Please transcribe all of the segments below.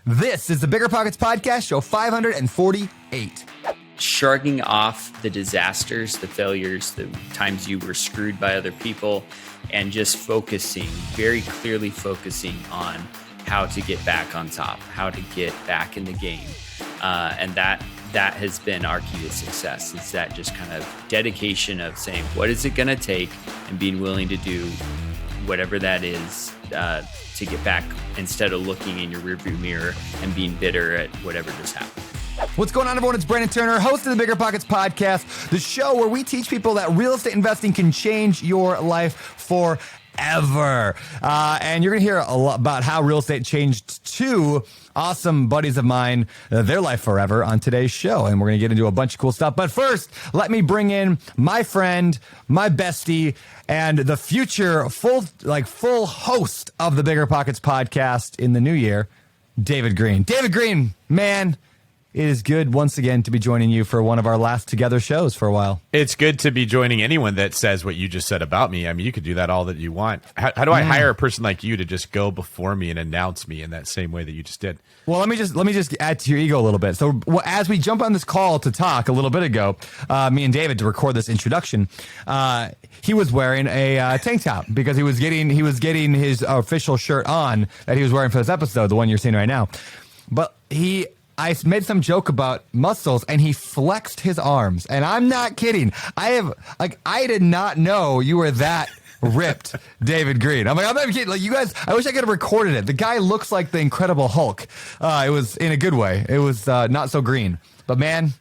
This is the BiggerPockets podcast, show 548. Shrugging off the disasters, the failures, the times you were screwed by other people, and just focusing, very clearly focusing on how to get back on top, how to get back in the game. And that has been our key to success. It's that just kind of dedication of saying, what is it going to take, and being willing to do whatever that is to get back, instead of looking in your rearview mirror and being bitter at whatever just happened. What's going on, everyone? It's Brandon Turner, host of the BiggerPockets podcast, the show where we teach people that real estate investing can change your life forever. And you're going to hear a lot about how real estate changed two awesome buddies of mine, their life forever, on today's show. And we're going to get into a bunch of cool stuff. But first, let me bring in my friend, my bestie, and the future full host of the BiggerPockets podcast in the new year, David Green. David Green, man. It is good once again to be joining you for one of our last together shows for a while. It's good to be joining anyone that says what you just said about me. I mean, you could do that all that you want. How do I hire a person like you to just go before me and announce me in that same way that you just did? Well, let me just add to your ego a little bit. So as we jump on this call to talk a little bit ago, me and David, to record this introduction, he was wearing a tank top because he was getting his official shirt on that he was wearing for this episode, the one you're seeing right now. But I made some joke about muscles, and he flexed his arms. And I'm not kidding. I did not know you were that ripped, David Green. I'm not even kidding. Like, you guys, I wish I could have recorded it. The guy looks like the Incredible Hulk. It was in a good way. It was not so green. But, man,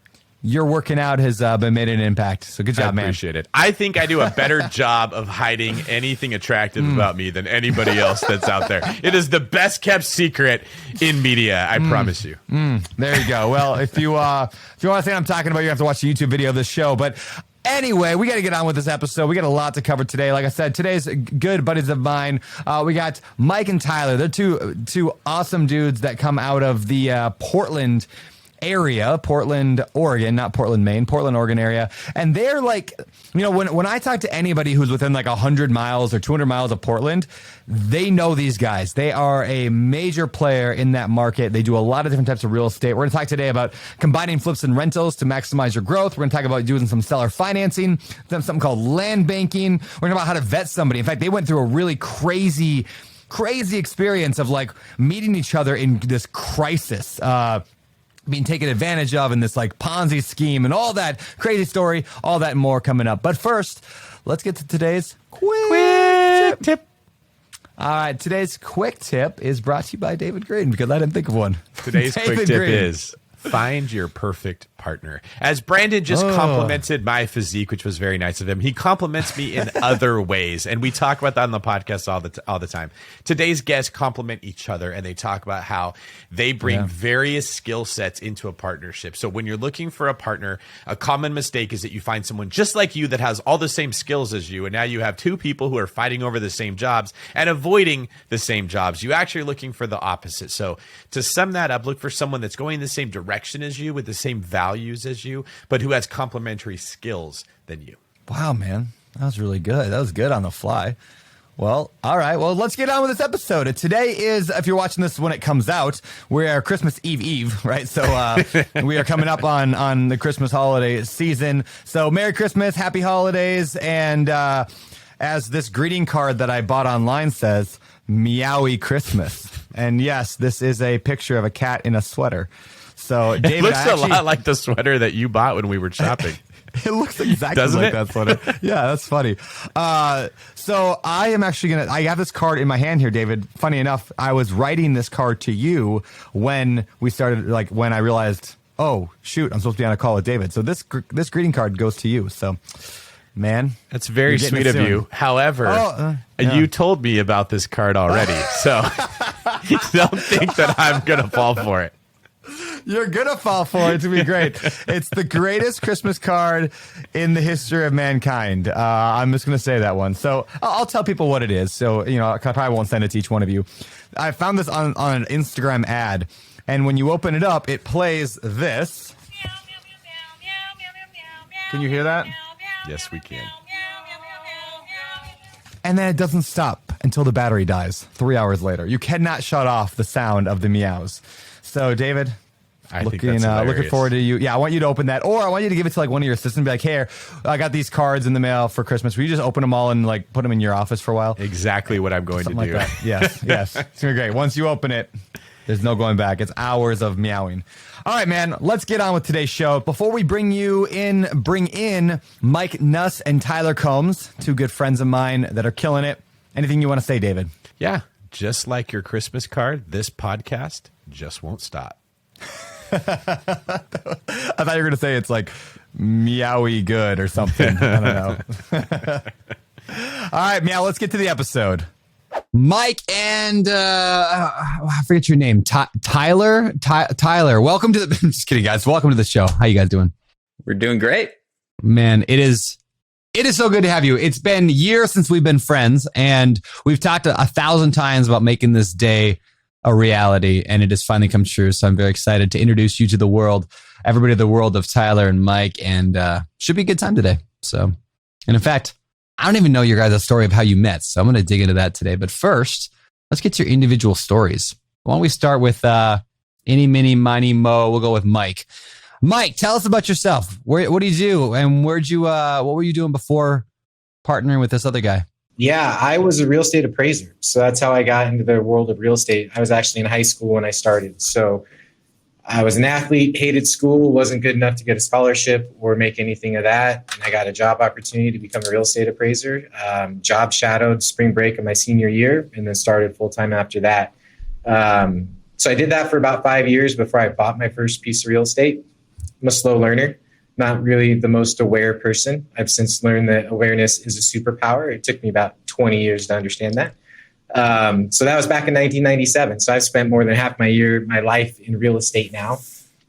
your working out has been made an impact. So good job, man. I appreciate it. I think I do a better job of hiding anything attractive about me than anybody else that's out there. It is the best kept secret in media, I promise you. There you go. Well, if you want to see what I'm talking about, you have to watch the YouTube video of this show. But anyway, we got to get on with this episode. We got a lot to cover today. Like I said, today's good buddies of mine. We got Mike and Tyler. They're two awesome dudes that come out of the Portland area, Portland, Oregon, not Portland, Maine, Portland, Oregon area. And they're like, you know, when I talk to anybody who's within like 100 miles or 200 miles of Portland, they know these guys. They are a major player in that market. They do a lot of different types of real estate. We're going to talk today about combining flips and rentals to maximize your growth. We're going to talk about doing some seller financing, something called land banking. We're going to talk about how to vet somebody. In fact, they went through a really crazy experience of like meeting each other in this crisis, being taken advantage of in this like Ponzi scheme and all that crazy story, all that and more coming up. But first, let's get to today's quick tip. All right, today's quick tip is brought to you by David Green because I didn't think of one. Today's quick tip is find your perfect partner. As Brandon just complimented my physique, which was very nice of him, he compliments me in other ways, and we talk about that on the podcast all the time. Today's guests compliment each other, and they talk about how they bring various skill sets into a partnership. So when you're looking for a partner, a common mistake is that you find someone just like you that has all the same skills as you, and now you have two people who are fighting over the same jobs and avoiding the same jobs. You're actually looking for the opposite. So to sum that up, look for someone that's going the same direction as you, with the same values as you, but who has complementary skills than you. Wow, man. That was really good. That was good on the fly. Well, all right. Well, let's get on with this episode. Today is, if you're watching this when it comes out, we are Christmas Eve, right? So we are coming up on the Christmas holiday season. So Merry Christmas, Happy Holidays, and as this greeting card that I bought online says, Meowie Christmas. And yes, this is a picture of a cat in a sweater. So David, it looks a lot like the sweater that you bought when we were shopping. It looks exactly like that sweater. Yeah, that's funny. So I am actually I have this card in my hand here, David. Funny enough, I was writing this card to you when we started, like when I realized, oh, shoot, I'm supposed to be on a call with David. So this greeting card goes to you. So, man. That's very sweet of you. However, you told me about this card already. So don't think that I'm going to fall for it. You're going to fall for it. It's going to be great. It's the greatest Christmas card in the history of mankind. I'm just going to say that one. So I'll tell people what it is. So, you know, I probably won't send it to each one of you. I found this on an Instagram ad. And when you open it up, it plays this. Can you hear that? Yes, we can. And then it doesn't stop until the battery dies 3 hours later. You cannot shut off the sound of the meows. So, David, I think that's looking forward to you. Yeah, I want you to open that, or I want you to give it to like one of your assistants and be like, "Here, I got these cards in the mail for Christmas. Will you just open them all and like put them in your office for a while?" Exactly what I'm going to do. Like that. Yes, yes. It's gonna be great. Once you open it, there's no going back. It's hours of meowing. All right, man. Let's get on with today's show. Before we bring in Mike Nuss and Tyler Combs, two good friends of mine that are killing it. Anything you want to say, David? Yeah, just like your Christmas card, this podcast just won't stop. I thought you were going to say it's like meowy good or something. I don't know. All right, meow, let's get to the episode. Mike and I forget your name. Tyler. Tyler, welcome to the I'm just kidding, guys. Welcome to the show. How you guys doing? We're doing great. Man, it is so good to have you. It's been years since we've been friends, and we've talked 1,000 times about making this day a reality, and it has finally come true. So I'm very excited to introduce you to the world, everybody, the world of Tyler and Mike, and should be a good time today. So, and in fact, I don't even know your guys' story of how you met, so I'm going to dig into that today. But first, let's get to your individual stories. Why don't we start with any, mini, miny, mo? We'll go with Mike. Mike, tell us about yourself. What do you do, and what were you doing before partnering with this other guy? Yeah, I was a real estate appraiser. So that's how I got into the world of real estate. I was actually in high school when I started. So I was an athlete, hated school, wasn't good enough to get a scholarship or make anything of that. And I got a job opportunity to become a real estate appraiser. Job shadowed spring break of my senior year and then started full-time after that. So I did that for about 5 years before I bought my first piece of real estate. I'm a slow learner. Not really the most aware person. I've since learned that awareness is a superpower. It took me about 20 years to understand that. So that was back in 1997. So I've spent more than half my life in real estate now.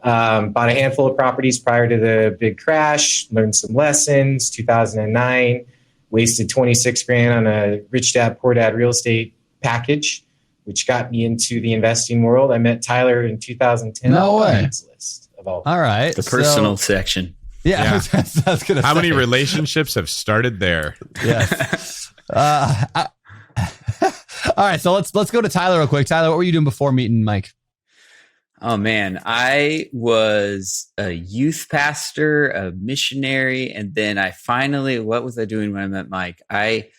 Bought a handful of properties prior to the big crash, learned some lessons. 2009, wasted 26 grand on a rich dad, poor dad real estate package, which got me into the investing world. I met Tyler in 2010. No way. List of all right. The personal section. Yeah. Yeah. I was gonna How say. many relationships have started there? Yes. All right, so let's go to Tyler real quick. Tyler, what were you doing before meeting Mike? Oh man, I was a youth pastor, a missionary, and then what was I doing when I met Mike? I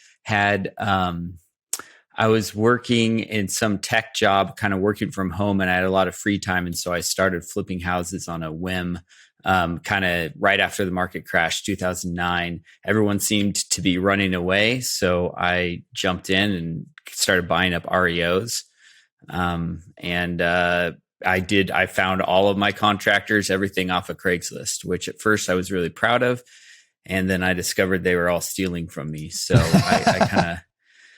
was working in some tech job, kind of working from home, and I had a lot of free time, and so I started flipping houses on a whim. Kind of right after the market crash, 2009, everyone seemed to be running away. So I jumped in and started buying up REOs. I found all of my contractors, everything off of Craigslist, which at first I was really proud of. And then I discovered they were all stealing from me. So I kind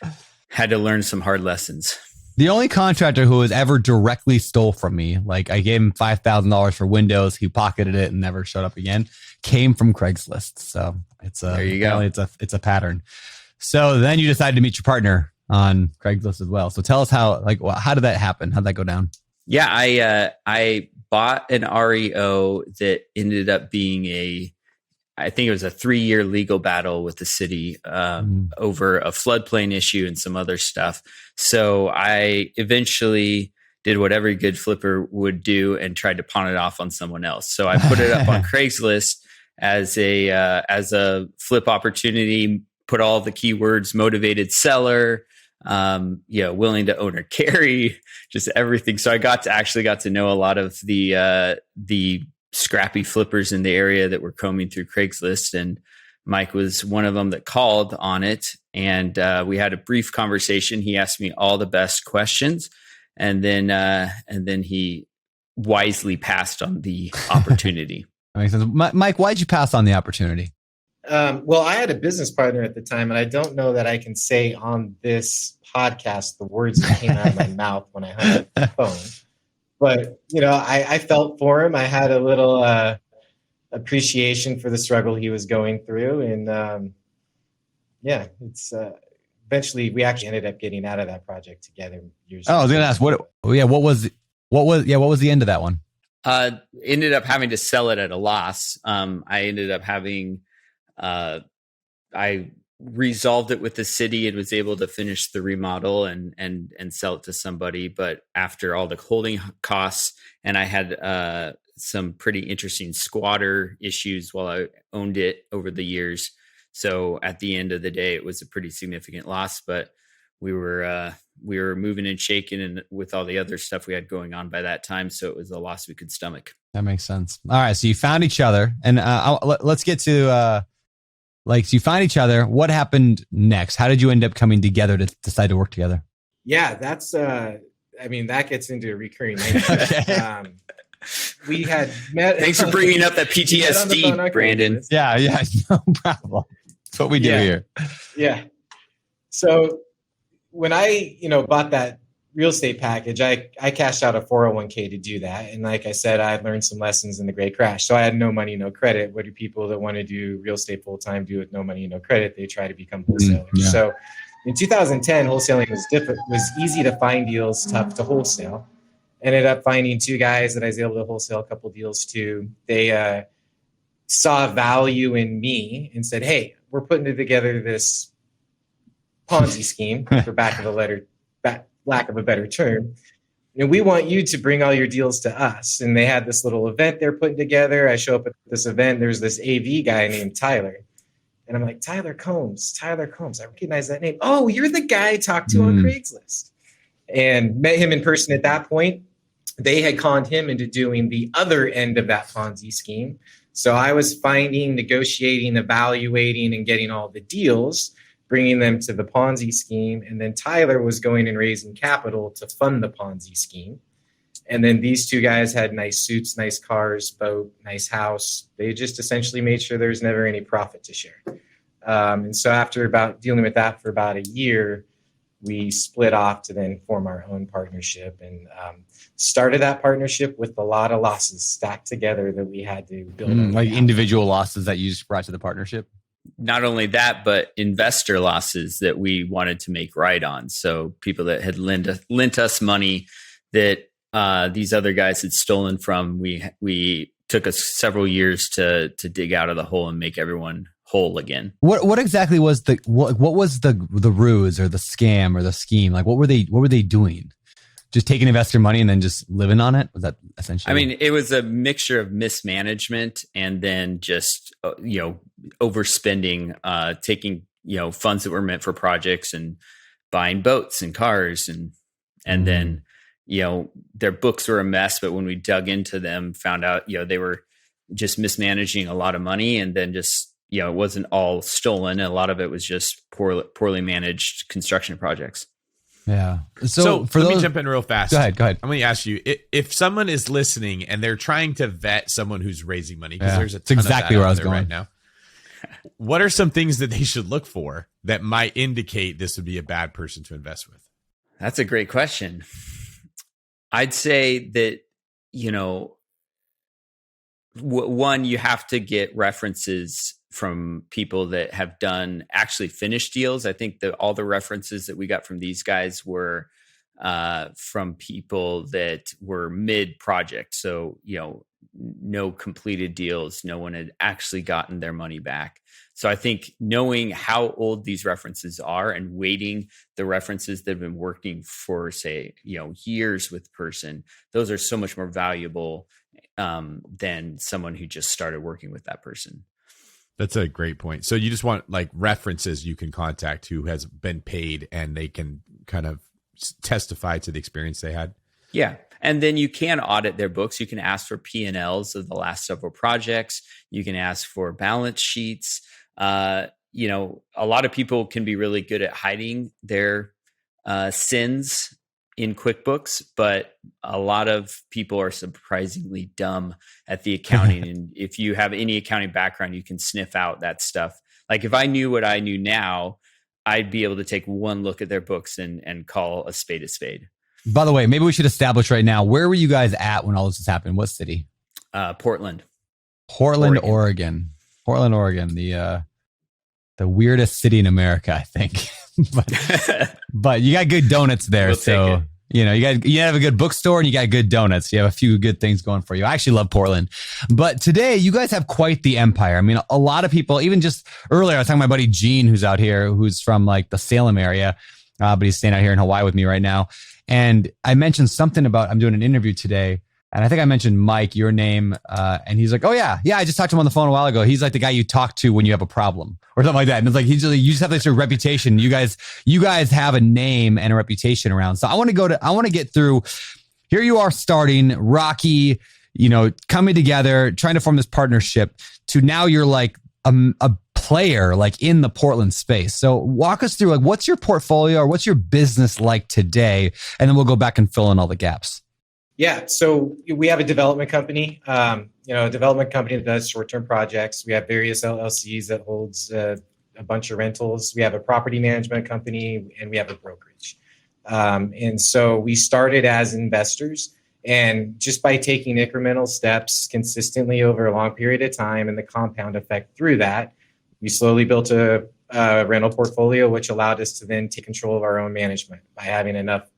of had to learn some hard lessons. The only contractor who has ever directly stole from me, like I gave him $5,000 for windows, he pocketed it and never showed up again, came from Craigslist. So there you go. It's a pattern. So then you decided to meet your partner on Craigslist as well. So tell us how did that happen? How'd that go down? Yeah, I bought an REO that ended up being I think it was a 3-year legal battle with the city over a floodplain issue and some other stuff. So I eventually did what every good flipper would do and tried to pawn it off on someone else. So I put it up on Craigslist as a flip opportunity, put all the keywords, motivated seller, willing to own or carry, just everything. So I got to know a lot of the scrappy flippers in the area that were combing through Craigslist, and Mike was one of them that called on it. And we had a brief conversation. He asked me all the best questions, and then he wisely passed on the opportunity. That makes sense. Mike, why'd you pass on the opportunity? Well, I had a business partner at the time, and I don't know that I can say on this podcast the words that came out of my mouth when I hung up the phone. But, I felt for him. I had a little appreciation for the struggle he was going through. And it's eventually we actually ended up getting out of that project together years ago. I was going to ask, what was the end of that one? Ended up having to sell it at a loss. I ended up having, I resolved it with the city and was able to finish the remodel and sell it to somebody. But after all the holding costs, and I had some pretty interesting squatter issues while I owned it over the years. So at the end of the day, it was a pretty significant loss, but we were moving and shaking and with all the other stuff we had going on by that time. So it was a loss we could stomach. That makes sense. All right. So you found each other, and let's get to, so you find each other. What happened next? How did you end up coming together to decide to work together? Yeah, that's, that gets into a recurring nightmare. We had met. Thanks for bringing up that PTSD, Brandon. Yeah, no problem. That's what we do here. Yeah. So when I, bought that real estate package, I cashed out a 401k to do that. And like I said, I had learned some lessons in the great crash. So I had no money, no credit. What do people that want to do real estate full time do with no money, no credit? They try to become wholesalers. Yeah. So in 2010, wholesaling was easy to find deals, tough to wholesale. Ended up finding two guys that I was able to wholesale a couple deals to. They saw value in me and said, "Hey, we're putting together this Ponzi scheme," for lack of a better term. And we want you to bring all your deals to us. And they had this little event they're putting together. I show up at this event. There's this AV guy named Tyler. And I'm like, Tyler Combs. I recognize that name. Oh, you're the guy I talked to on Craigslist. And met him in person at that point. They had conned him into doing the other end of that Ponzi scheme. So I was finding, negotiating, evaluating, and getting all the deals, bringing them to the Ponzi scheme. And then Tyler was going and raising capital to fund the Ponzi scheme. And then these two guys had nice suits, nice cars, boat, nice house. They just essentially made sure there's never any profit to share. And so after about dealing with that for about a year, we split off to then form our own partnership, and started that partnership with a lot of losses stacked together that we had to build. Like individual losses that you just brought to the partnership? Not only that, but investor losses that we wanted to make right on. So people that had lent us money that these other guys had stolen from, we took us several years to dig out of the hole and make everyone whole again. What exactly was what was the ruse or the scam or the scheme? Like what were they doing? Just taking investor money and then just living on it? Was that essentially? I mean, it was a mixture of mismanagement and then just, overspending, taking, funds that were meant for projects and buying boats and cars. And then, their books were a mess, but when we dug into them, found out, they were just mismanaging a lot of money, and then just, it wasn't all stolen. A lot of it was just poorly managed construction projects. Yeah. So let me jump in real fast. Go ahead. I'm going to ask you, if someone is listening and they're trying to vet someone who's raising money, because there's a ton exactly of that where I out was there going right now. What are some things that they should look for that might indicate this would be a bad person to invest with? That's a great question. I'd say that, one, you have to get references from people that have done actually finished deals. I think that all the references that we got from these guys were from people that were mid project. So, no completed deals. No one had actually gotten their money back. So I think knowing how old these references are and weighting the references that have been working for, say, years with the person, those are so much more valuable than someone who just started working with that person. That's a great point. So you just want like references you can contact who has been paid and they can kind of testify to the experience they had. Yeah. And then you can audit their books. You can ask for P&Ls of the last several projects. You can ask for balance sheets. A lot of people can be really good at hiding their sins in QuickBooks, but a lot of people are surprisingly dumb at the accounting. And if you have any accounting background, you can sniff out that stuff. Like if I knew what I knew now, I'd be able to take one look at their books and call a spade a spade. By the way, maybe we should establish right now, where were you guys at when all this was happening? What city? Portland, Oregon. Portland, Oregon. The weirdest city in America, I think. but you got good donuts there. We'll so You have a good bookstore and you got good donuts. You have a few good things going for you. I actually love Portland. But today you guys have quite the empire. I mean, a lot of people, even just earlier, I was talking to my buddy Gene, who's out here, who's from like the Salem area, but he's staying out here in Hawaii with me right now. And I mentioned something about, I'm doing an interview today. And I think I mentioned Mike, your name, and he's like, "Oh yeah, I just talked to him on the phone a while ago. He's like the guy you talk to when you have a problem or something like that." And it's like you just have this sort of reputation. You guys have a name and a reputation around. So I want to get through. Here you are starting Rocky, coming together, trying to form this partnership. To now you're like a player like in the Portland space. So walk us through like what's your portfolio or what's your business like today, and then we'll go back and fill in all the gaps. Yeah, so we have a development company, a development company that does short-term projects. We have various LLCs that holds a bunch of rentals. We have a property management company, and we have a brokerage. And so we started as investors, and just by taking incremental steps consistently over a long period of time and the compound effect through that, we slowly built a rental portfolio, which allowed us to then take control of our own management by having enough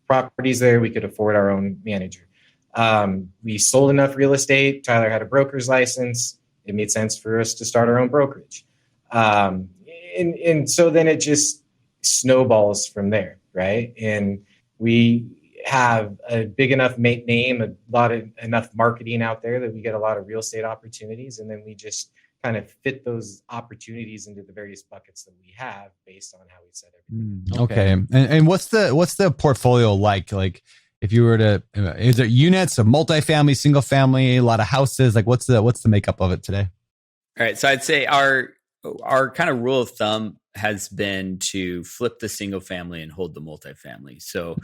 properties there, we could afford our own manager. We sold enough real estate. Tyler had a broker's license. It made sense for us to start our own brokerage. And so then it just snowballs from there, right? And we have a big enough name, enough marketing out there that we get a lot of real estate opportunities. And then we just kind of fit those opportunities into the various buckets that we have based on how we set everything. Okay. And what's the portfolio like? Like if you were to, is it units, a multifamily, single family, a lot of houses? Like what's the makeup of it today? All right. So I'd say our kind of rule of thumb has been to flip the single family and hold the multifamily. So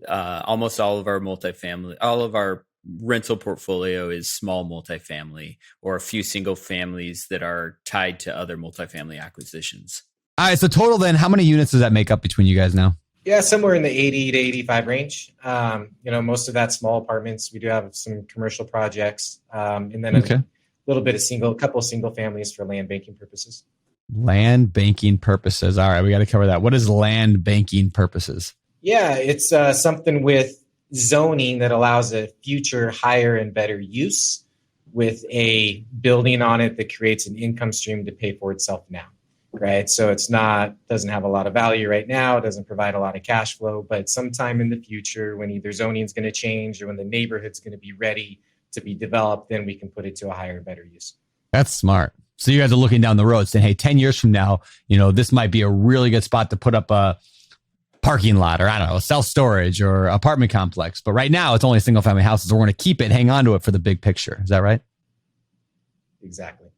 almost all of our rental portfolio is small multifamily or a few single families that are tied to other multifamily acquisitions. All right. So total then, how many units does that make up between you guys now? Yeah, somewhere in the 80 to 85 range. Most of that small apartments. We do have some commercial projects, and then a little bit of couple of single families for land banking purposes. Land banking purposes. All right. We got to cover that. What is land banking purposes? Yeah, it's something with zoning that allows a future higher and better use with a building on it that creates an income stream to pay for itself now, right? So doesn't have a lot of value right now, doesn't provide a lot of cash flow, but sometime in the future when either zoning is going to change or when the neighborhood's going to be ready to be developed, then we can put it to a higher and better use. That's smart. So you guys are looking down the road saying, hey, 10 years from now, this might be a really good spot to put up a parking lot or I don't know, self-storage or apartment complex. But right now it's only single family houses. So we're going to keep it, hang on to it for the big picture. Is that right? Exactly.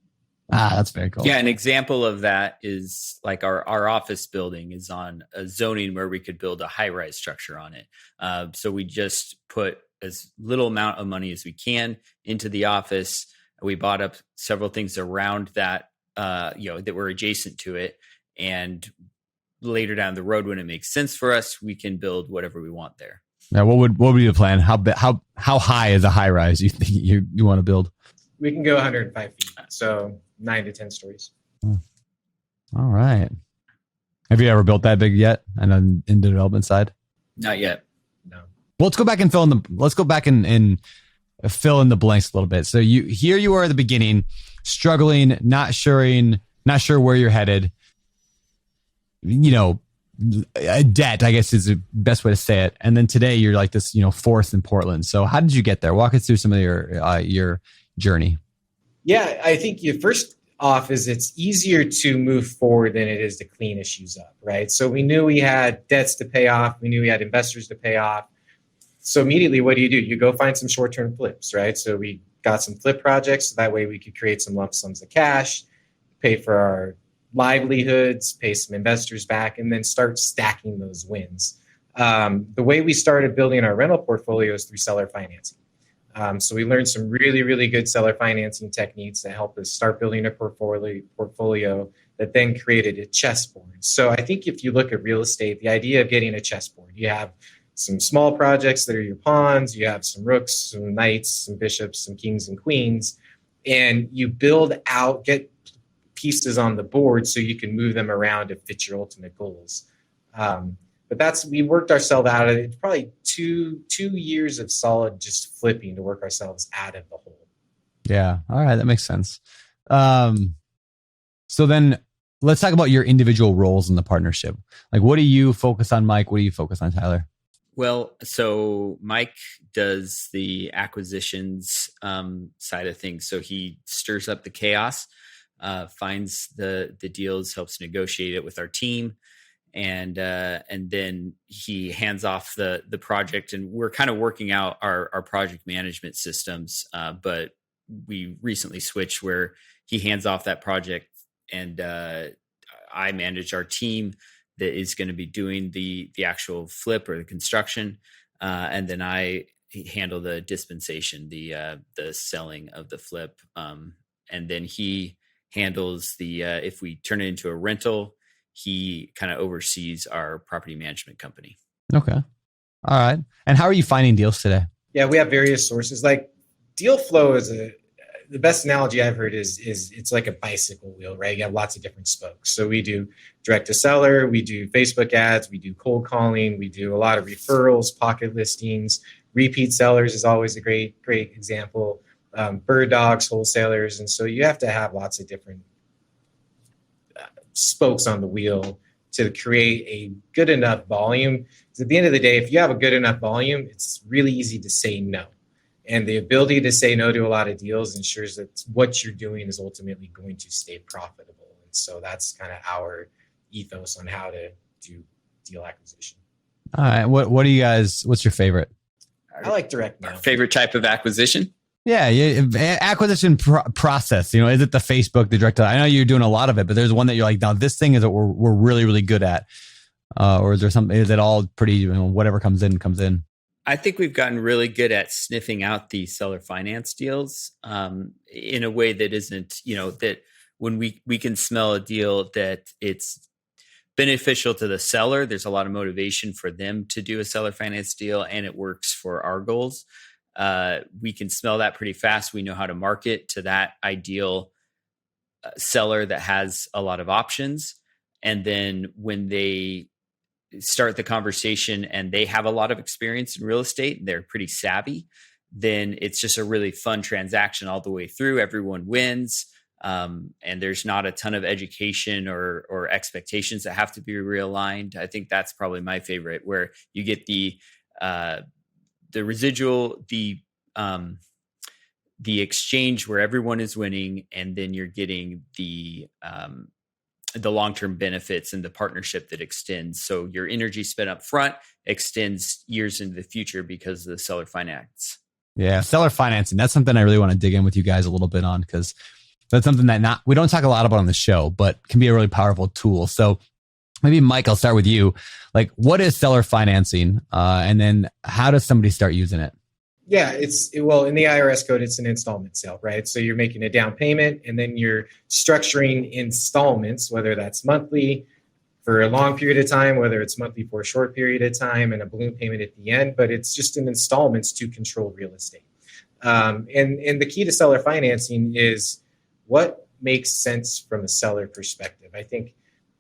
That's very cool. Yeah. An example of that is like our office building is on a zoning where we could build a high-rise structure on it. So we just put as little amount of money as we can into the office. We bought up several things around that, that were adjacent to it. And later down the road, when it makes sense for us, we can build whatever we want there. Now, what would be the plan? How high is a high rise you think you want to build? We can go 105 feet, so 9 to 10 stories. All right. Have you ever built that big yet? And in the development side? Not yet. No. Well, let's go back and fill in the blanks a little bit. So you are at the beginning, struggling, not sure where you're headed. Debt, I guess is the best way to say it. And then today you're like this, fourth in Portland. So how did you get there? Walk us through some of your journey. Yeah, I think first off is it's easier to move forward than it is to clean issues up, right? So we knew we had debts to pay off. We knew we had investors to pay off. So immediately, what do? You go find some short-term flips, right? So we got some flip projects. So that way we could create some lump sums of cash, pay for our livelihoods, pay some investors back, and then start stacking those wins. The way we started building our rental portfolio is through seller financing. So we learned some really, really good seller financing techniques that helped us start building a portfolio that then created a chessboard. So I think if you look at real estate, the idea of getting a chessboard, you have some small projects that are your pawns, you have some rooks, some knights, some bishops, some kings and queens, and you build out, get pieces on the board so you can move them around to fit your ultimate goals. But we worked ourselves out of it. It's probably two years of solid just flipping to work ourselves out of the hole. Yeah. All right. That makes sense. So then let's talk about your individual roles in the partnership. Like, what do you focus on, Mike? What do you focus on, Tyler? Well, so Mike does the acquisitions side of things. So he stirs up the chaos, finds the deals, helps negotiate it with our team, and then he hands off the project. And we're kind of working out our project management systems, but we recently switched where he hands off that project, and I manage our team that is going to be doing the actual flip or the construction, and then I handle the dispensation, the selling of the flip, and then he handles the if we turn it into a rental, he kind of oversees our property management company. Okay, all right. And how are you finding deals today? Yeah, we have various sources. Like deal flow is the best analogy I've heard is it's like a bicycle wheel, right? You have lots of different spokes. So we do direct to seller, we do Facebook ads, we do cold calling, we do a lot of referrals, pocket listings, repeat sellers is always a great example. Bird dogs, wholesalers. And so you have to have lots of different spokes on the wheel to create a good enough volume. Because at the end of the day, if you have a good enough volume, it's really easy to say no. And the ability to say no to a lot of deals ensures that what you're doing is ultimately going to stay profitable. And so that's kind of our ethos on how to do deal acquisition. All right. What do you guys, what's your favorite? I like direct mail. Favorite type of acquisition? Yeah. Acquisition process. You know, is it the Facebook, the direct? I know you're doing a lot of it, but there's one that you're like, now this thing is that we're really, really good at. Or is there something, is it all pretty, you know, whatever comes in, comes in? I think we've gotten really good at sniffing out the seller finance deals in a way that isn't, you know, that when we can smell a deal that it's beneficial to the seller, there's a lot of motivation for them to do a seller finance deal, and it works for our goals. We can smell that pretty fast. We know how to market to that ideal seller that has a lot of options. And then when they start the conversation and they have a lot of experience in real estate, they're pretty savvy, then it's just a really fun transaction all the way through. Everyone wins. And there's not a ton of education or expectations that have to be realigned. I think that's probably my favorite, where you get the residual, the exchange where everyone is winning, and then you're getting the long-term benefits and the partnership that extends. So your energy spent up front extends years into the future because of the seller finance. Yeah. Seller financing. That's something I really want to dig in with you guys a little bit on, because that's something that we don't talk a lot about on the show, but can be a really powerful tool. So maybe Mike, I'll start with you. Like, what is seller financing? And then how does somebody start using it? Yeah, well, in the IRS code, it's an installment sale, right? So you're making a down payment and then you're structuring installments, whether that's monthly for a long period of time, whether it's monthly for a short period of time, and a balloon payment at the end, but it's just in installments to control real estate. And the key to seller financing is what makes sense from a seller perspective. I think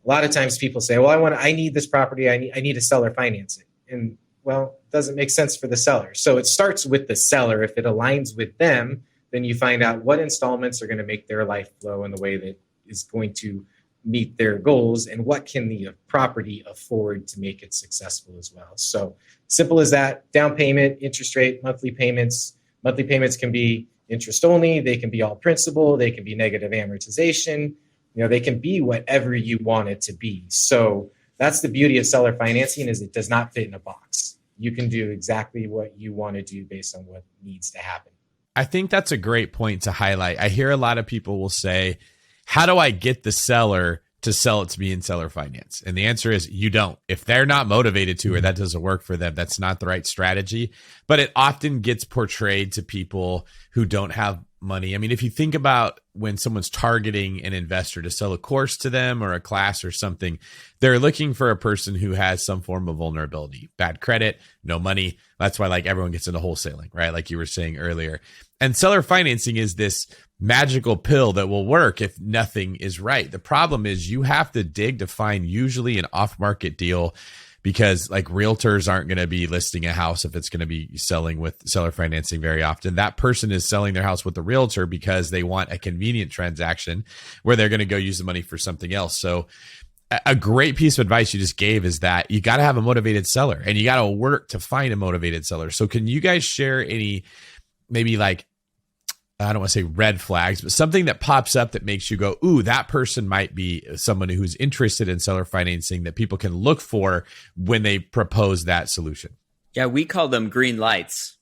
a lot of times people say, well, I need this property. I need a seller finance it. And well, it doesn't make sense for the seller. So it starts with the seller. If it aligns with them, then you find out what installments are going to make their life flow in the way that is going to meet their goals, and what can the property afford to make it successful as well. So simple as that. Down payment, interest rate, monthly payments. Monthly payments can be interest only. They can be all principal. They can be negative amortization. You know, they can be whatever you want it to be. So that's the beauty of seller financing, is it does not fit in a box. You can do exactly what you want to do based on what needs to happen. I think that's a great point to highlight. I hear a lot of people will say, how do I get the seller to sell it to me in seller finance? And the answer is you don't. If they're not motivated to, or that doesn't work for them, that's not the right strategy. But it often gets portrayed to people who don't have money. I mean, if you think about when someone's targeting an investor to sell a course to them or a class or something, they're looking for a person who has some form of vulnerability, bad credit, no money. That's why like everyone gets into wholesaling, right? Like you were saying earlier. And seller financing is this magical pill that will work if nothing is right. The problem is you have to dig to find usually an off-market deal because like realtors aren't going to be listing a house if it's going to be selling with seller financing very often. That person is selling their house with the realtor because they want a convenient transaction where they're going to go use the money for something else. So a great piece of advice you just gave is that you got to have a motivated seller and you got to work to find a motivated seller. So can you guys share any, maybe like, I don't want to say red flags, but something that pops up that makes you go, ooh, that person might be someone who's interested in seller financing that people can look for when they propose that solution? Yeah, we call them green lights.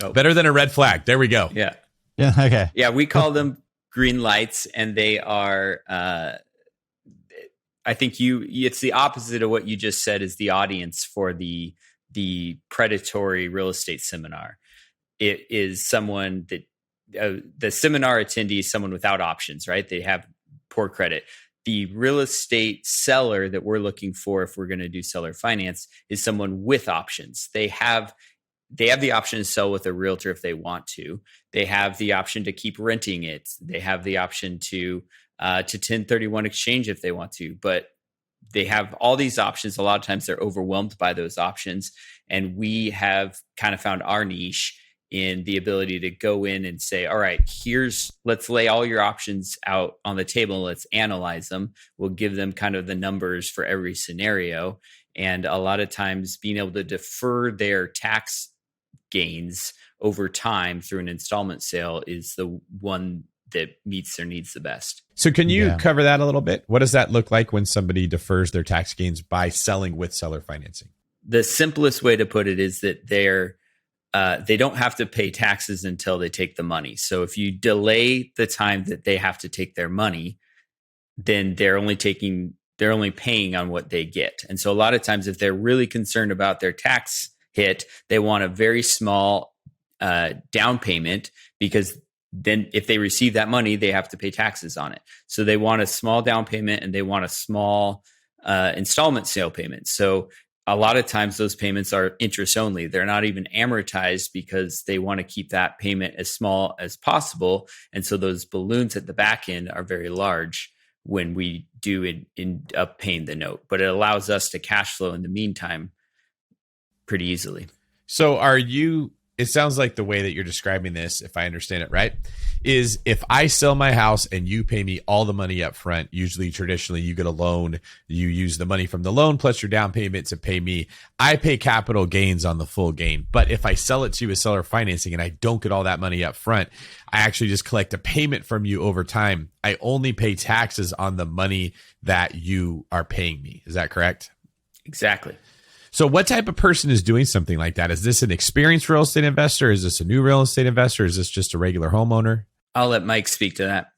Oh. Better than a red flag. There we go. Yeah. Yeah. Okay. Yeah, we call them green lights, and they are, I think it's the opposite of what you just said is the audience for the predatory real estate seminar. It is someone that, the seminar attendee is someone without options, right? They have poor credit. The real estate seller that we're looking for, if we're going to do seller finance, is someone with options. They have the option to sell with a realtor if they want to. They have the option to keep renting it. They have the option to 1031 exchange if they want to. But they have all these options. A lot of times they're overwhelmed by those options. And we have kind of found our niche in the ability to go in and say, all right, let's lay all your options out on the table. Let's analyze them. We'll give them kind of the numbers for every scenario. And a lot of times being able to defer their tax gains over time through an installment sale is the one that meets their needs the best. So can you cover that a little bit? What does that look like when somebody defers their tax gains by selling with seller financing? The simplest way to put it is that they don't have to pay taxes until they take the money. So if you delay the time that they have to take their money, then they're only paying on what they get. And so a lot of times if they're really concerned about their tax hit, they want a very small down payment, because then if they receive that money, they have to pay taxes on it. So they want a small down payment and they want a small installment sale payment. So a lot of times those payments are interest only. They're not even amortized because they want to keep that payment as small as possible. And so those balloons at the back end are very large when we do end up paying the note. But it allows us to cash flow in the meantime pretty easily. So it sounds like the way that you're describing this, if I understand it right, is if I sell my house and you pay me all the money up front, usually traditionally you get a loan, you use the money from the loan plus your down payment to pay me. I pay capital gains on the full gain. But if I sell it to you with seller financing and I don't get all that money up front, I actually just collect a payment from you over time. I only pay taxes on the money that you are paying me. Is that correct? Exactly. So what type of person is doing something like that? Is this an experienced real estate investor? Is this a new real estate investor? Is this just a regular homeowner? I'll let Mike speak to that.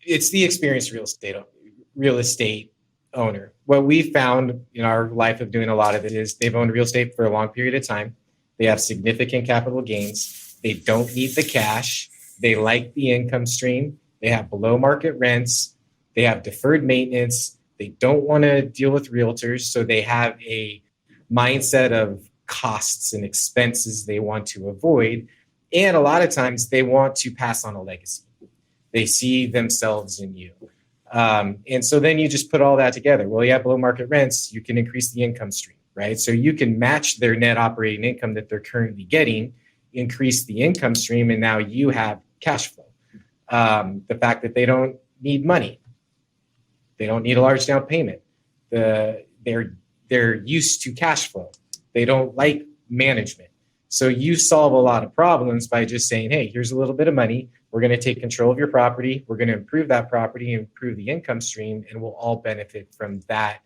It's the experienced real estate owner. What we found in our life of doing a lot of it is they've owned real estate for a long period of time. They have significant capital gains. They don't need the cash. They like the income stream. They have below market rents. They have deferred maintenance. They don't want to deal with realtors. So they have a mindset of costs and expenses they want to avoid. And a lot of times they want to pass on a legacy. They see themselves in you. And so then you just put all that together. Well, you have below market rents, you can increase the income stream, right? So you can match their net operating income that they're currently getting, increase the income stream, and now you have cash flow. The fact that they don't need money. They don't need a large down payment. They're used to cash flow. They don't like management. So you solve a lot of problems by just saying, hey, here's a little bit of money. We're going to take control of your property. We're going to improve that property, improve the income stream, and we'll all benefit from that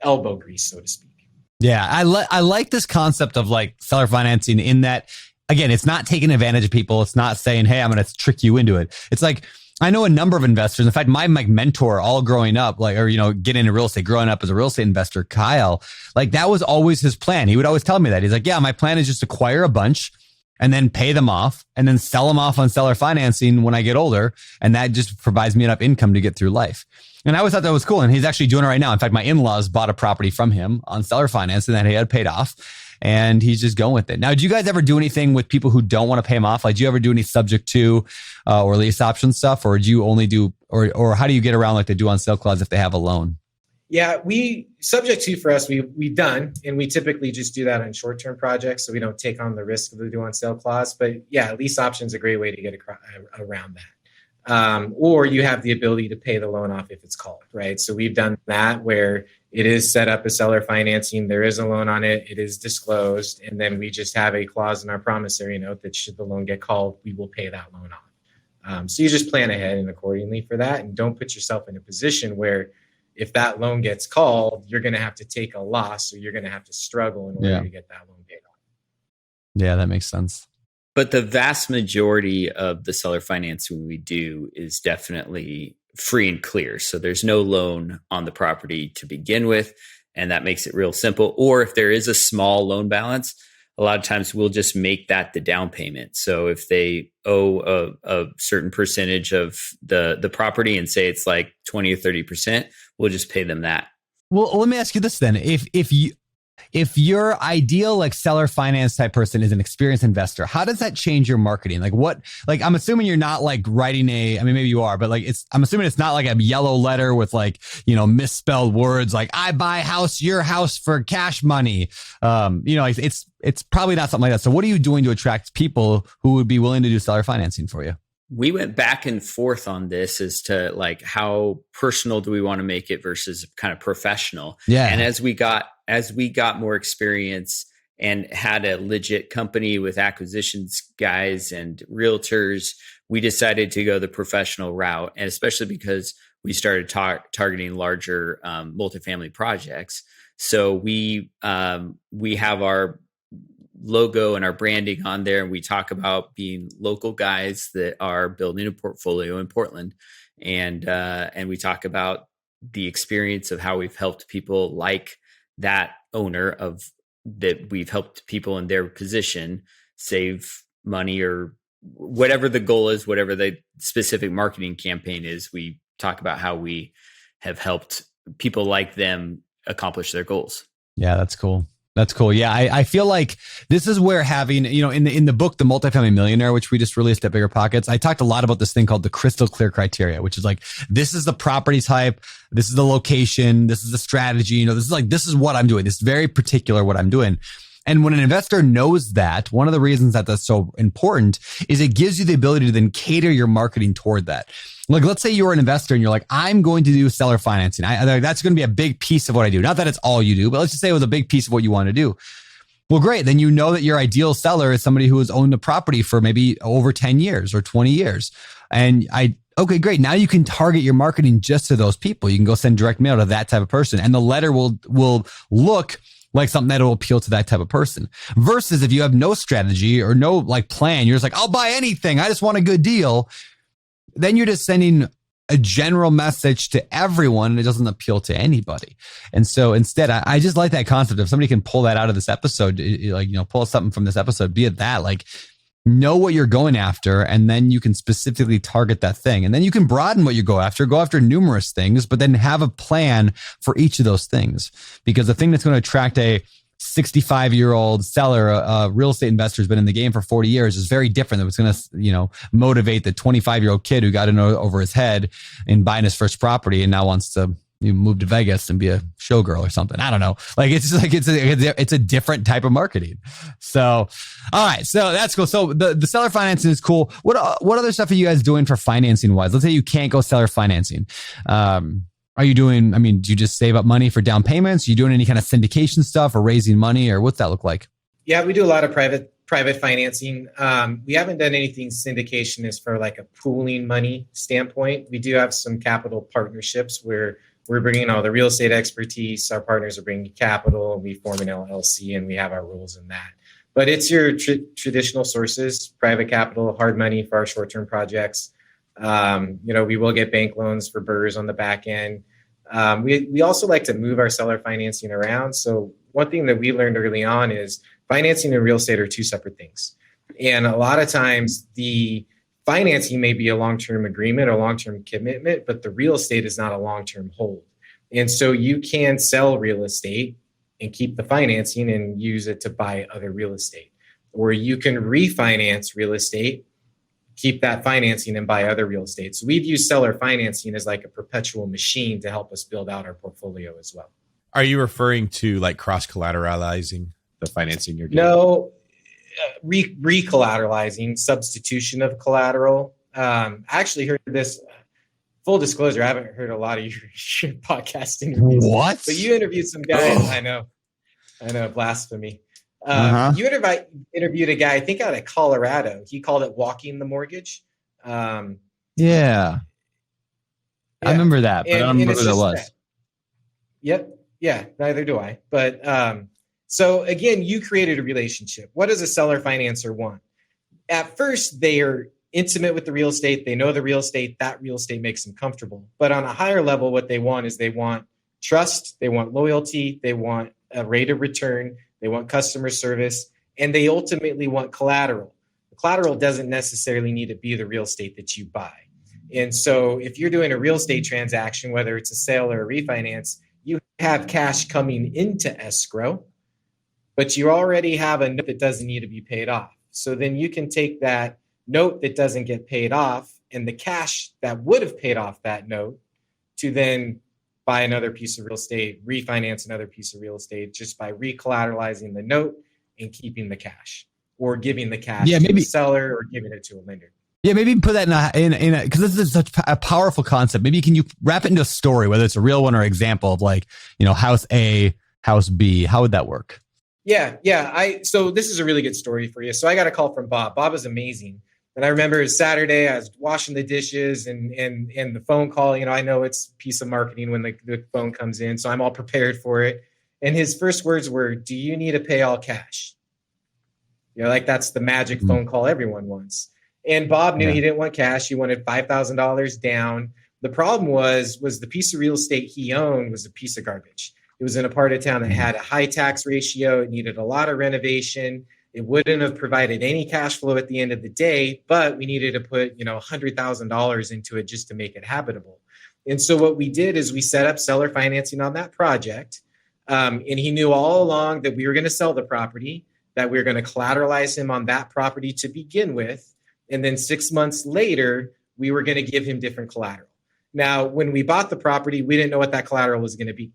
elbow grease, so to speak. Yeah, I like this concept of like seller financing in that, again, it's not taking advantage of people. It's not saying, hey, I'm going to trick you into it. It's like, I know a number of investors. In fact, my mentor all growing up, getting into real estate, growing up as a real estate investor, Kyle, like that was always his plan. He would always tell me that. He's like, yeah, my plan is just acquire a bunch and then pay them off and then sell them off on seller financing when I get older. And that just provides me enough income to get through life. And I always thought that was cool. And he's actually doing it right now. In fact, my in-laws bought a property from him on seller financing that he had paid off. And he's just going with it. Now, do you guys ever do anything with people who don't want to pay them off? Like, do you ever do any subject to or lease option stuff? Or do you only do, or how do you get around like the due on sale clause if they have a loan? Yeah, we subject to for us, we've done, and we typically just do that on short-term projects, so we don't take on the risk of the due on sale clause. But yeah, lease option is a great way to get around that. Or you have the ability to pay the loan off if it's called, right? So we've done that where it is set up as seller financing. There is a loan on it. It is disclosed. And then we just have a clause in our promissory note that should the loan get called, we will pay that loan off. So you just plan ahead and accordingly for that. And don't put yourself in a position where if that loan gets called, you're going to have to take a loss or you're going to have to struggle in order to get that loan paid off. Yeah, that makes sense. But the vast majority of the seller financing we do is definitely free and clear. So there's no loan on the property to begin with, and that makes it real simple. Or if there is a small loan balance, a lot of times we'll just make that the down payment. So if they owe a certain percentage of the property and say it's like 20 or 30%, we'll just pay them that. Well, let me ask you this then. If your ideal like seller finance type person is an experienced investor, how does that change your marketing? Like I'm assuming you're not like writing maybe you are, but I'm assuming it's not like a yellow letter with misspelled words like I buy your house for cash money. It's probably not something like that. So what are you doing to attract people who would be willing to do seller financing for you? We went back and forth on this as to like how personal do we want to make it versus kind of professional. Yeah. And as we got more experience and had a legit company with acquisitions guys and realtors, we decided to go the professional route. And especially because we started targeting larger multifamily projects. So we have our logo and our branding on there, and we talk about being local guys that are building a portfolio in Portland, and we talk about the experience of how we've helped people like that owner of that we've helped people in their position save money or whatever the goal is, whatever the specific marketing campaign is. We talk about how we have helped people like them accomplish their goals. Yeah, that's cool. That's cool. Yeah, I feel like this is where having, in the book, The Multifamily Millionaire, which we just released at BiggerPockets, I talked a lot about this thing called the crystal clear criteria, which is like, this is the property type, this is the location, this is the strategy, this is what I'm doing. This is very particular what I'm doing. And when an investor knows that, one of the reasons that that's so important is it gives you the ability to then cater your marketing toward that. Like, let's say you're an investor and you're like, I'm going to do seller financing. That's going to be a big piece of what I do. Not that it's all you do, but let's just say it was a big piece of what you want to do. Well, great. Then you know that your ideal seller is somebody who has owned the property for maybe over 10 years or 20 years. And okay, great. Now you can target your marketing just to those people. You can go send direct mail to that type of person. And the letter will look like something that will appeal to that type of person. Versus if you have no strategy or no plan, you're just like, I'll buy anything. I just want a good deal. Then you're just sending a general message to everyone and it doesn't appeal to anybody. And so instead, I just like that concept. If somebody can pull that out of this episode, pull something from this episode, be it that, know what you're going after, and then you can specifically target that thing. And then you can broaden what you go after numerous things, but then have a plan for each of those things. Because the thing that's going to attract a 65-year-old seller, a real estate investor who's been in the game for 40 years is very different than what's going to, motivate the 25-year-old kid who got in over his head in buying his first property and now wants to move to Vegas and be a showgirl or something. I don't know. It's a different type of marketing. So, all right. So that's cool. So the seller financing is cool. What other stuff are you guys doing for financing wise? Let's say you can't go seller financing. Are you doing, do you just save up money for down payments? Are you doing any kind of syndication stuff or raising money, or what's that look like? Yeah, we do a lot of private financing. We haven't done anything syndication as for like a pooling money standpoint. We do have some capital partnerships where we're bringing all the real estate expertise. Our partners are bringing capital. We form an LLC and we have our rules in that. But it's your traditional sources, private capital, hard money for our short-term projects. We will get bank loans for BRRRRs on the back end. We also like to move our seller financing around. So one thing that we learned early on is financing and real estate are two separate things. And a lot of times the financing may be a long-term agreement or long-term commitment, but the real estate is not a long-term hold. And so you can sell real estate and keep the financing and use it to buy other real estate. Or you can refinance real estate keep that financing and buy other real estate. So we've used seller financing as like a perpetual machine to help us build out our portfolio as well. Are you referring to like cross collateralizing the financing you're getting? No, re-collateralizing, substitution of collateral. I actually heard this. Full disclosure, I haven't heard a lot of your podcast interviews. What? But you interviewed some guys. I know, blasphemy. You interviewed a guy, I think out of Colorado. He called it walking the mortgage. Yeah. I remember that, but I don't remember who that was. Yep. Yeah, neither do I. But so again, you created a relationship. What does a seller financer want? At first, they are intimate with the real estate. They know the real estate. That real estate makes them comfortable. But on a higher level, what they want is they want trust. They want loyalty. They want a rate of return. They want customer service. And they ultimately want collateral. The collateral doesn't necessarily need to be the real estate that you buy. And so if you're doing a real estate transaction, whether it's a sale or a refinance, you have cash coming into escrow, but you already have a note that doesn't need to be paid off. So then you can take that note that doesn't get paid off and the cash that would have paid off that note to then buy another piece of real estate, refinance another piece of real estate just by recollateralizing the note and keeping the cash, or giving the cash to the seller, or giving it to a lender. Yeah, maybe put that in a because this is such a powerful concept. Maybe can you wrap it into a story, whether it's a real one or example of like, house A, house B. How would that work? Yeah. So this is a really good story for you. So I got a call from Bob. Bob is amazing. And I remember it was Saturday, I was washing the dishes and the phone call, I know it's a piece of marketing when the phone comes in. So I'm all prepared for it. And his first words were, "Do you need to pay all cash?" Like that's the magic phone call everyone wants. And Bob knew he didn't want cash. He wanted $5,000 down. The problem was the piece of real estate he owned was a piece of garbage. It was in a part of town that had a high tax ratio. It needed a lot of renovation. It wouldn't have provided any cash flow at the end of the day, but we needed to put, $100,000 into it just to make it habitable. And so what we did is we set up seller financing on that project. And he knew all along that we were going to sell the property, that we were going to collateralize him on that property to begin with. And then 6 months later, we were going to give him different collateral. Now, when we bought the property, we didn't know what that collateral was going to be.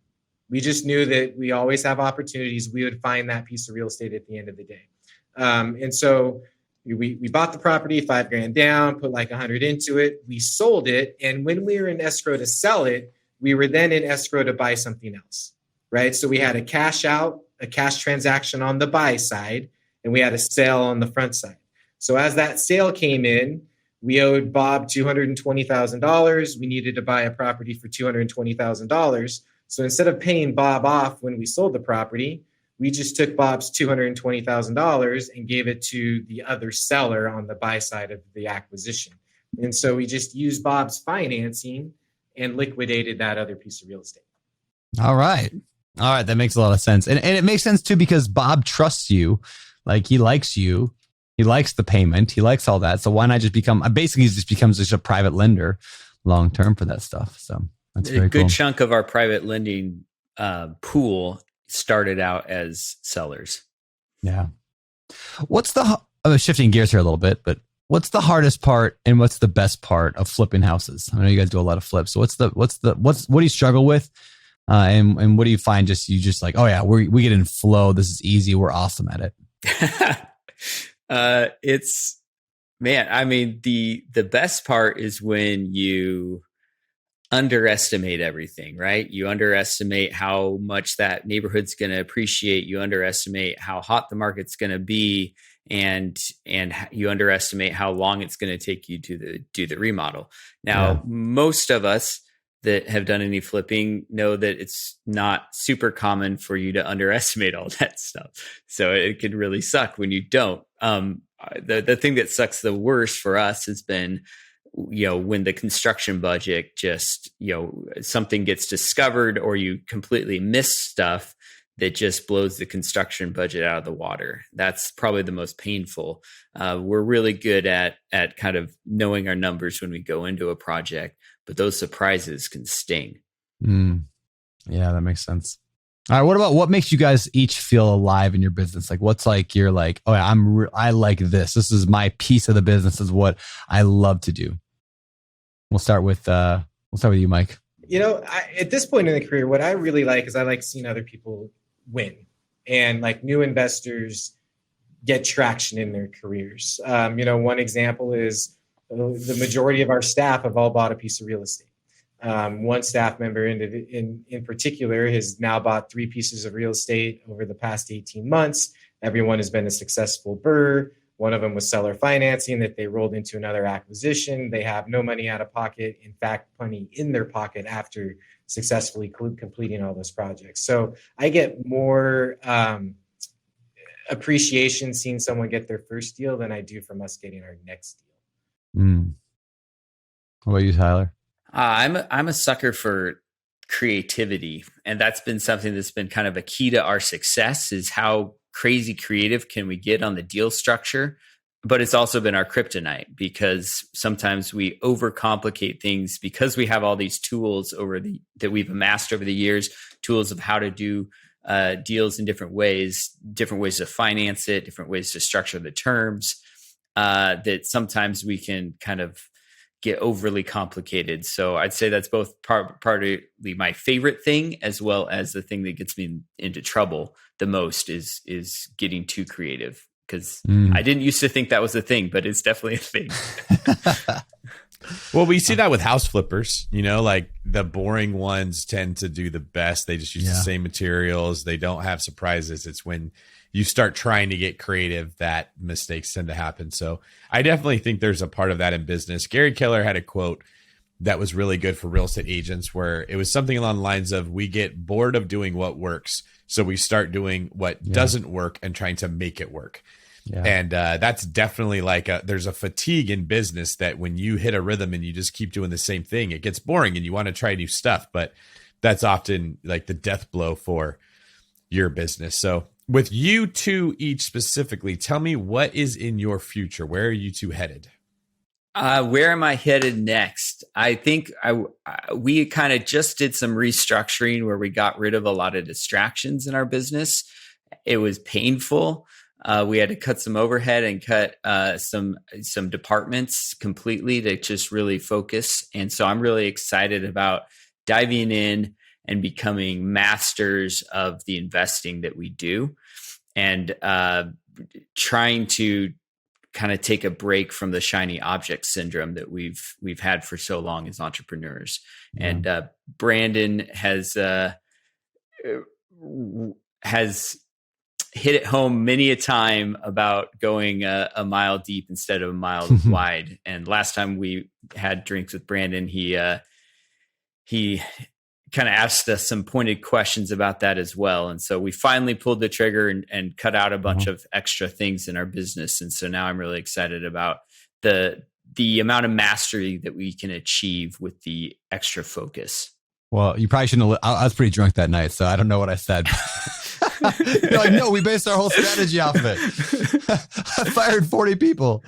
We just knew that we always have opportunities. We would find that piece of real estate at the end of the day. And so we bought the property, $5,000 down, put like 100 into it. We sold it. And when we were in escrow to sell it, we were then in escrow to buy something else, right? So we had a cash out, a cash transaction on the buy side, and we had a sale on the front side. So as that sale came in, we owed Bob $220,000. We needed to buy a property for $220,000. So instead of paying Bob off when we sold the property, we just took Bob's $220,000 and gave it to the other seller on the buy side of the acquisition. And so we just used Bob's financing and liquidated that other piece of real estate. All right. That makes a lot of sense. And it makes sense too, because Bob trusts you. Like he likes you. He likes the payment. He likes all that. So why not just basically just becomes just a private lender long-term for that stuff. So that's very cool. A good chunk of our private lending pool started out as sellers. Yeah. I'm shifting gears here a little bit, but what's the hardest part and what's the best part of flipping houses? I know you guys do a lot of flips. So what do you struggle with? And what do you find you just like, oh yeah, we get in flow. This is easy. We're awesome at it. The best part is when you underestimate everything, right? You underestimate how much that neighborhood's going to appreciate. You underestimate how hot the market's going to be, and you underestimate how long it's going to take you to do the remodel. Now, most of us that have done any flipping know that it's not super common for you to underestimate all that stuff. So it could really suck when you don't. The thing that sucks the worst for us has been, when the construction budget just, something gets discovered or you completely miss stuff that just blows the construction budget out of the water. That's probably the most painful. We're really good at kind of knowing our numbers when we go into a project, but those surprises can sting. Yeah, that makes sense. All right. What makes you guys each feel alive in your business? Like, what's like, you're like, oh, yeah, I like this. This is my piece of the business. This is what I love to do. We'll start with you, Mike. At this point in the career, what I really like is I like seeing other people win and like new investors get traction in their careers. One example is the majority of our staff have all bought a piece of real estate. One staff member in particular has now bought 3 pieces of real estate over the past 18 months. Everyone has been a successful BRRRR. One of them was seller financing that they rolled into another acquisition. They have no money out of pocket. In fact, money in their pocket after successfully completing all those projects. So I get more appreciation seeing someone get their first deal than I do from us getting our next deal. What about you, Tyler? I'm a sucker for creativity, and that's been something that's been kind of a key to our success, is how crazy creative can we get on the deal structure. But it's also been our kryptonite, because sometimes we overcomplicate things because we have all these tools that we've amassed over the years, tools of how to do deals in different ways to finance it, different ways to structure the terms, that sometimes we can kind of get overly complicated. So I'd say that's both partly my favorite thing, as well as the thing that gets me into trouble the most is getting too creative. Because I didn't used to think that was a thing, but it's definitely a thing. Well, we see that with house flippers, like the boring ones tend to do the best. They just use the same materials. They don't have surprises. It's when you start trying to get creative that mistakes tend to happen. So I definitely think there's a part of that in business. Gary Keller had a quote that was really good for real estate agents, where it was something along the lines of, we get bored of doing what works, so we start doing what doesn't work and trying to make it work. Yeah. And that's definitely like there's a fatigue in business that when you hit a rhythm and you just keep doing the same thing, it gets boring and you want to try new stuff. But that's often like the death blow for your business. So with you two each specifically, tell me what is in your future. Where are you two headed? Where am I headed next? I think we kind of just did some restructuring where we got rid of a lot of distractions in our business. It was painful. We had to cut some overhead and cut some departments completely to just really focus. And so I'm really excited about diving in and becoming masters of the investing that we do, and trying to kind of take a break from the shiny object syndrome that we've had for so long as entrepreneurs. Yeah. And Brandon has hit it home many a time about going a mile deep instead of a mile wide. And last time we had drinks with Brandon, he kind of asked us some pointed questions about that as well. And so we finally pulled the trigger and cut out a bunch of extra things in our business. And so now I'm really excited about the amount of mastery that we can achieve with the extra focus. Well, you probably shouldn't have. I was pretty drunk that night, so I don't know what I said. You're like, no, we based our whole strategy off of it. I fired 40 people.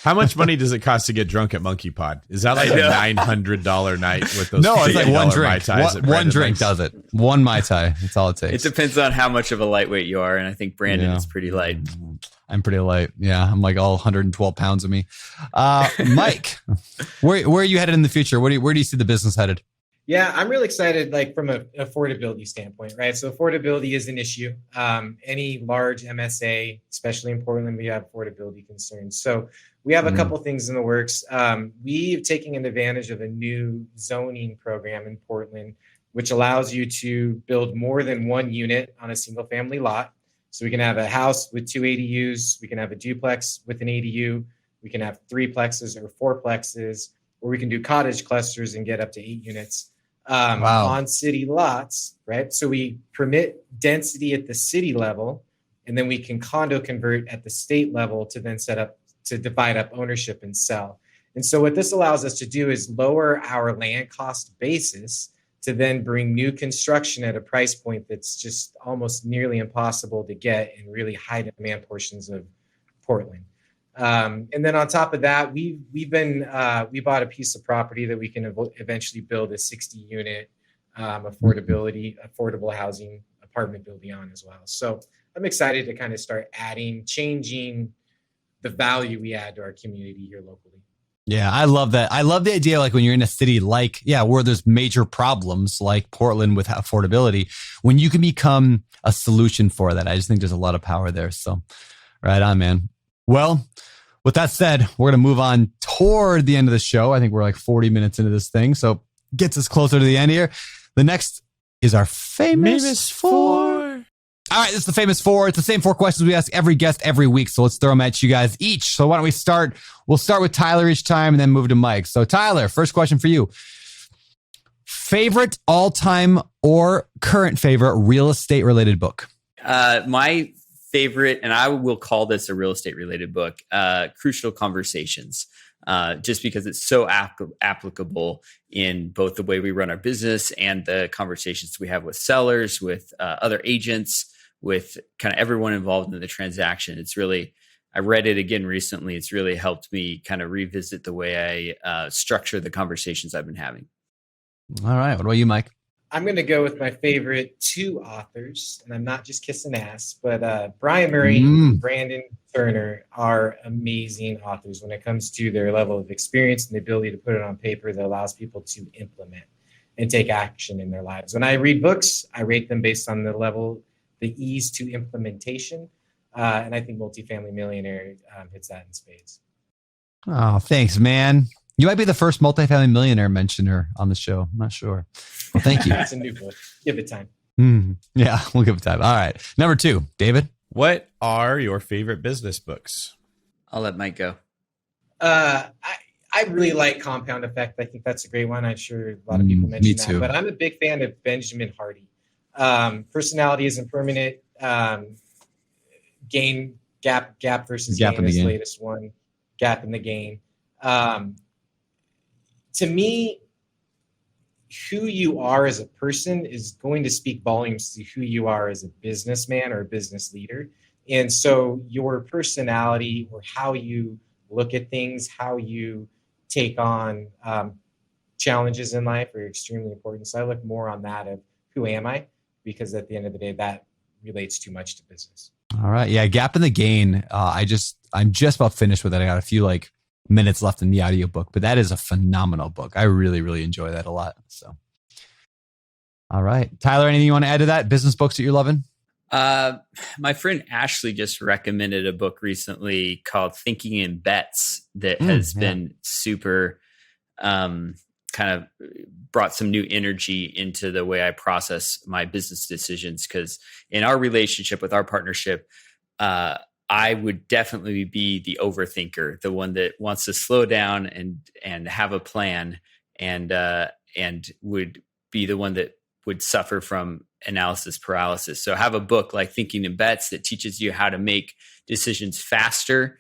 How much money does it cost to get drunk at Monkey Pod? Is that like a $900 night with those? No, it's like one drink. Mai Tais One drink does it. One Mai Tai. That's all it takes. It depends on how much of a lightweight you are, and I think Brandon is pretty light. I'm pretty light. Yeah, I'm like all 112 pounds of me. Mike, where are you headed in the future? Where do you see the business headed? Yeah, I'm really excited, like from an affordability standpoint, right? So affordability is an issue. Any large MSA, especially in Portland, we have affordability concerns. So we have a couple things in the works. We've taken advantage of a new zoning program in Portland, which allows you to build more than one unit on a single family lot. So we can have a house with 2 ADUs. We can have a duplex with an ADU. We can have 3 plexes or 4 plexes, or we can do cottage clusters and get up to 8 units. On city lots, right? So we permit density at the city level, and then we can condo convert at the state level to then set up to divide up ownership and sell. And so what this allows us to do is lower our land cost basis to then bring new construction at a price point that's just almost nearly impossible to get in really high demand portions of Portland. And then on top of that, we bought a piece of property that we can eventually build a 60 unit affordable housing apartment building on as well. So I'm excited to kind of start changing the value we add to our community here locally. Yeah, I love that. I love the idea, like when you're in a city where there's major problems like Portland with affordability, when you can become a solution for that. I just think there's a lot of power there. So right on, man. Well, with that said, we're going to move on toward the end of the show. I think we're like 40 minutes into this thing. So gets us closer to the end here. The next is our famous four. All right, this is the famous four. It's the same four questions we ask every guest every week. So let's throw them at you guys each. So why don't we start? We'll start with Tyler each time and then move to Mike. So Tyler, first question for you. Favorite all-time or current favorite real estate related book? My favorite, and I will call this a real estate related book, Crucial Conversations. Just because it's so applicable in both the way we run our business and the conversations we have with sellers, with other agents, with kind of everyone involved in the transaction. I read it again recently. It's really helped me kind of revisit the way I structure the conversations I've been having. All right. What about you, Mike? I'm going to go with my favorite two authors, and I'm not just kissing ass, but Brian Murray and Brandon Turner are amazing authors when it comes to their level of experience and the ability to put it on paper that allows people to implement and take action in their lives. When I read books, I rate them based on the ease to implementation, and I think Multifamily Millionaire hits that in spades. Oh, thanks, man. You might be the first multifamily millionaire mentioner on the show. I'm not sure. Well, thank you. It's a new book. Give it time. Yeah, we'll give it time. All right. Number 2, David. What are your favorite business books? I'll let Mike go. I really like Compound Effect. I think that's a great one. I'm sure a lot of people mention that. But I'm a big fan of Benjamin Hardy. Personality isn't permanent. Gap versus gain is the latest one. Gap in the gain. To me, who you are as a person is going to speak volumes to who you are as a businessman or a business leader. And so your personality or how you look at things, how you take on challenges in life are extremely important. So I look more on that of who am I, because at the end of the day, that relates too much to business. All right. Yeah. Gap in the Gain. I'm just about finished with it. I got a few minutes left in the audiobook, but that is a phenomenal book. I really, really enjoy that a lot. So, all right. Tyler, anything you want to add to that? Business books that you're loving? My friend Ashley just recommended a book recently called Thinking in Bets that has been super, kind of brought some new energy into the way I process my business decisions. Because in our relationship with our partnership, I would definitely be the overthinker, the one that wants to slow down and have a plan, and would be the one that would suffer from analysis paralysis. So have a book like Thinking in Bets that teaches you how to make decisions faster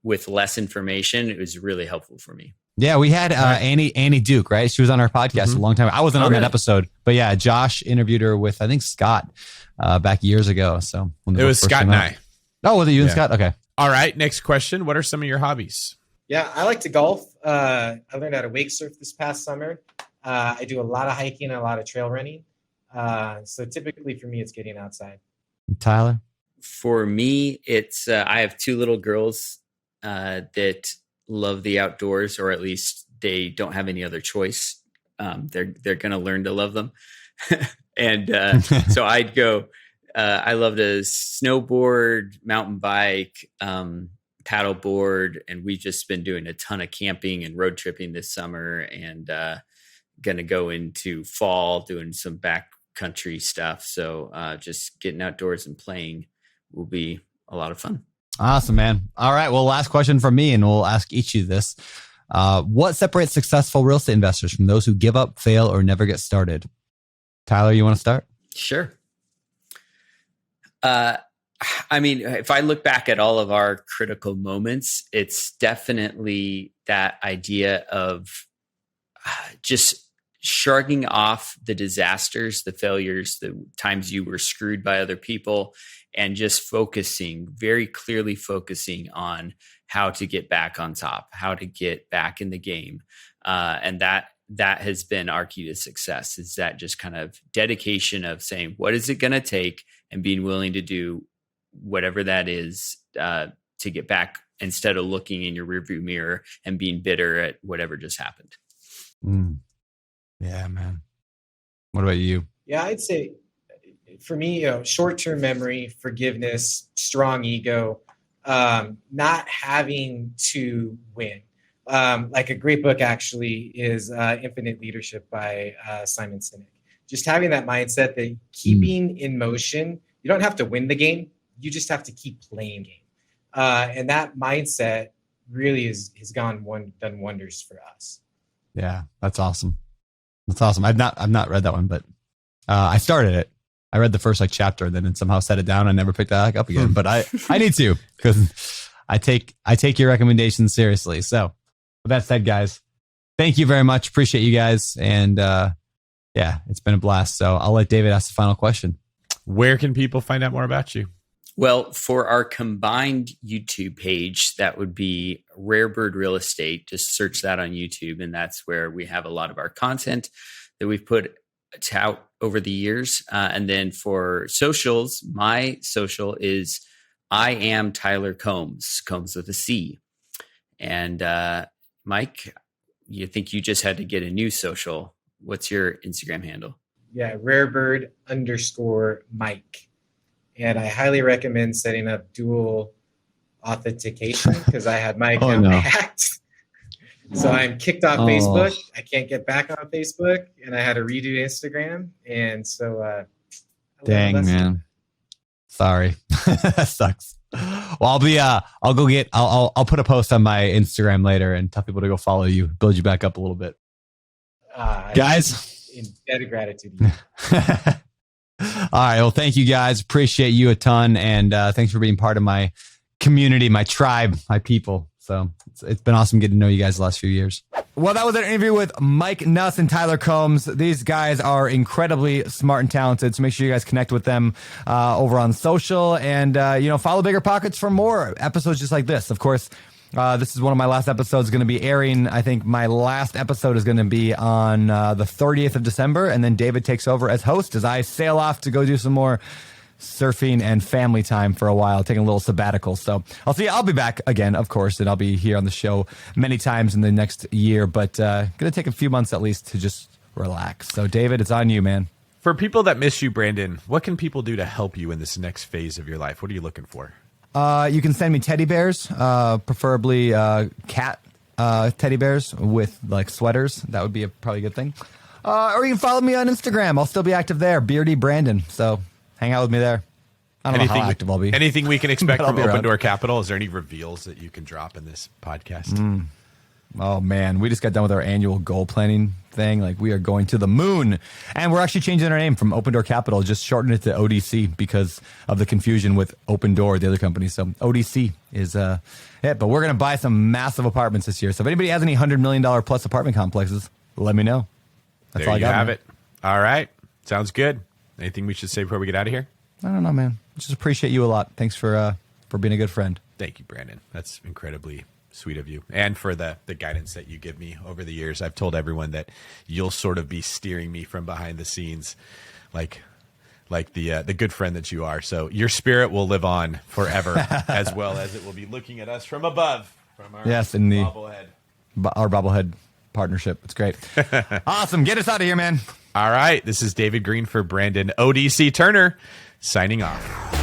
with less information. It was really helpful for me. Yeah, we had Annie Duke, right? She was on our podcast a long time. I wasn't on that episode, but yeah, Josh interviewed her with, I think, Scott back years ago. So it was Scott and I. Oh, was it you and Scott? Okay. All right. Next question. What are some of your hobbies? Yeah, I like to golf. I learned how to wake surf this past summer. I do a lot of hiking and a lot of trail running. So typically for me, it's getting outside. Tyler? For me, it's I have 2 little girls that love the outdoors, or at least they don't have any other choice. They're going to learn to love them. And so I'd go, I love to snowboard, mountain bike, paddleboard, and we've just been doing a ton of camping and road tripping this summer, and going to go into fall doing some backcountry stuff. So just getting outdoors and playing will be a lot of fun. Awesome, man. All right. Well, last question from me, and we'll ask each of you this. What separates successful real estate investors from those who give up, fail, or never get started? Tyler, you want to start? Sure. I mean, if I look back at all of our critical moments, it's definitely that idea of just shrugging off the disasters, the failures, the times you were screwed by other people, and just very clearly focusing on how to get back on top, how to get back in the game. And that has been our key to success, is that just kind of dedication of saying, what is it going to take, and being willing to do whatever that is to get back, instead of looking in your rearview mirror and being bitter at whatever just happened. Yeah, man. What about you? Yeah, I'd say for me, short-term memory, forgiveness, strong ego, not having to win. Like a great book actually is Infinite Leadership by Simon Sinek. Just having that mindset that keeping in motion, you don't have to win the game. You just have to keep playing game. And that mindset really has done wonders for us. Yeah, that's awesome. That's awesome. I've not read that one, but I started it. I read the first chapter, and then it somehow set it down. I never picked that up again, but I need to, because I take your recommendations seriously. So with that said, guys, thank you very much. Appreciate you guys. And yeah, it's been a blast. So I'll let David ask the final question. Where can people find out more about you? Well, for our combined YouTube page, that would be Rare Bird Real Estate. Just search that on YouTube, and that's where we have a lot of our content that we've put out over the years. And then for socials, my social is I am Tyler Combs with a C. And Mike, you think you just had to get a new social. What's your Instagram handle? Yeah, rarebird_Mike. And I highly recommend setting up dual authentication, because I had my account hacked. So I'm kicked off Facebook. I can't get back on Facebook, and I had to redo Instagram. And so, dang, man, sorry, that sucks. Well, I'll put a post on my Instagram later and tell people to go follow you, build you back up a little bit, guys. In debt of gratitude. All right. Well, thank you guys. Appreciate you a ton. And thanks for being part of my community, my tribe, my people. So it's been awesome getting to know you guys the last few years. Well, that was an interview with Mike Nuss and Tyler Combs. These guys are incredibly smart and talented. So make sure you guys connect with them over on social, and, follow BiggerPockets for more episodes just like this. Of course, this is one of my last episodes going to be airing. I think my last episode is going to be on the 30th of December. And then David takes over as host as I sail off to go do some more surfing and family time for a while, taking a little sabbatical. So I'll be back again, of course, and I'll be here on the show many times in the next year, but going to take a few months at least to just relax. So David, it's on you, man. For people that miss you, Brandon, what can people do to help you in this next phase of your life? What are you looking for? You can send me teddy bears, preferably cat teddy bears with sweaters. That would be probably a good thing. Or you can follow me on Instagram. I'll still be active there, Beardy Brandon. So hang out with me there. I don't know how active I'll be. Anything we can expect from Open Door Capital? Is there any reveals that you can drop in this podcast? Oh, man. We just got done with our annual goal planning thing. We are going to the moon. And we're actually changing our name from Open Door Capital, just shortened it to ODC because of the confusion with Open Door, the other company. So ODC is it. But we're going to buy some massive apartments this year. So if anybody has any $100 million plus apartment complexes, let me know. That's all I got. There you have it. All right. Sounds good. Anything we should say before we get out of here? I don't know, man. Just appreciate you a lot. Thanks for being a good friend. Thank you, Brandon. That's incredibly sweet of you, and for the guidance that you give me over the years. I've told everyone that you'll sort of be steering me from behind the scenes, like the good friend that you are. So your spirit will live on forever, as well as it will be looking at us from above, from our bobblehead. Our bobblehead partnership. It's great. Awesome. Get us out of here, man. All right. This is David Green for Brandon ODC Turner, signing off.